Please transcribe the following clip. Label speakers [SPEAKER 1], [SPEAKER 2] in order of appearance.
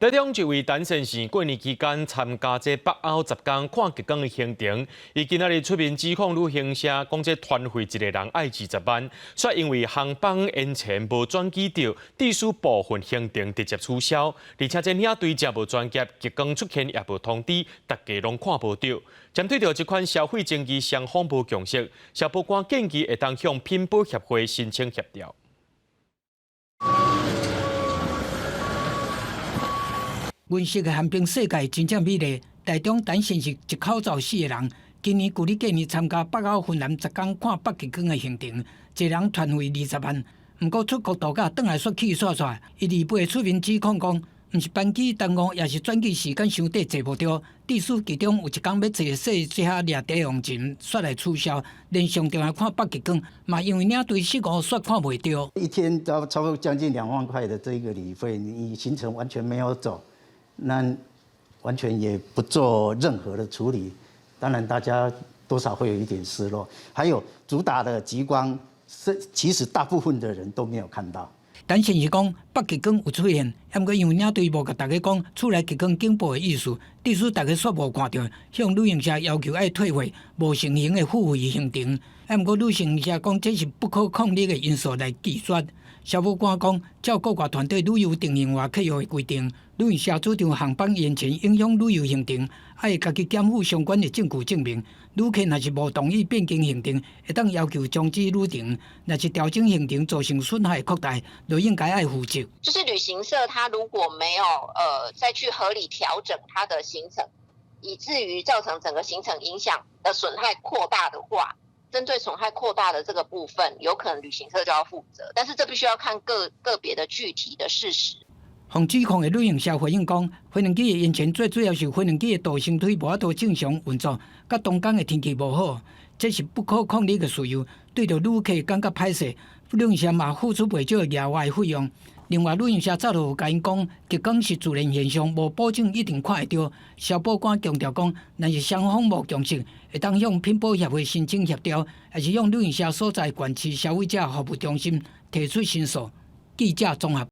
[SPEAKER 1] 台中一位陈先生过年期间参加这北澳10天看极光的行程，伊今仔日出面指控旅行社讲这团费一个人爱20万，却因为航班延前无转机到，致使部分行程直接取消，而且这领队也无专业，极光出现也无通知，大家拢看无到。针对着这款消费争议，双方无共识，消保官建议会当向品保协会申请协调。
[SPEAKER 2] 阮识的寒冰世界真正美丽。台中陈先是一口罩死的人，今年距离过年参加北澳云南10天看北极光的行程，一人团费20万。不过出国度假转来说气煞煞，伊离背出面指控讲，毋是班机耽误，也是转机时间伤短坐无着，致使其中有一天要坐细最下掠地用钱，煞来取消，连上场来看北极光，嘛因为领队失误煞看袂到。
[SPEAKER 3] 一天超过将近2万块的这个旅费，你行程完全没有走。那完全也不做任何的处理，当然大家多少会有一点失落。还有主打的极光，其实大部分的人都没有看到。
[SPEAKER 2] 陈先是讲北极光有出现，不过因为领队无甲大家讲出来极光警报的意思，致使大家煞无看到，向旅行社要求爱退回无成型的付费行程。不过旅行社讲这是不可抗力的因素来计算。消保官讲，照各国团队旅游定型化客户的规定，旅行社主张航班延前影响旅游行程，爱家己减负相关的证据证明。旅客若是无同意变更行程，会当要求终止旅程。若是调整行程造成损害扩大，就应该爱负责。
[SPEAKER 4] 就是旅行社他如果没有再去合理调整他的行程，以至于造成整个行程影响的损害扩大的话。针对损害扩大的这个部分，有可能旅行社就要负责，但是这必须要看个别的具体的事实。
[SPEAKER 2] 防指控的旅行社回应讲，飞行机的延前最主要是飞行机的导升推无法度正常运作，甲东港的天气无好，这是不可抗力的事由，对着旅客感觉歹势，旅行社嘛付出袂少额外的费用。另外，旅行社早就有甲因讲，极光是自然现象，无保证一定看会到。消保官强调讲，若是双方无共识，会当向品保协会申请协调，还是向旅行社所在县市消费者服务中心提出申诉。记者综合。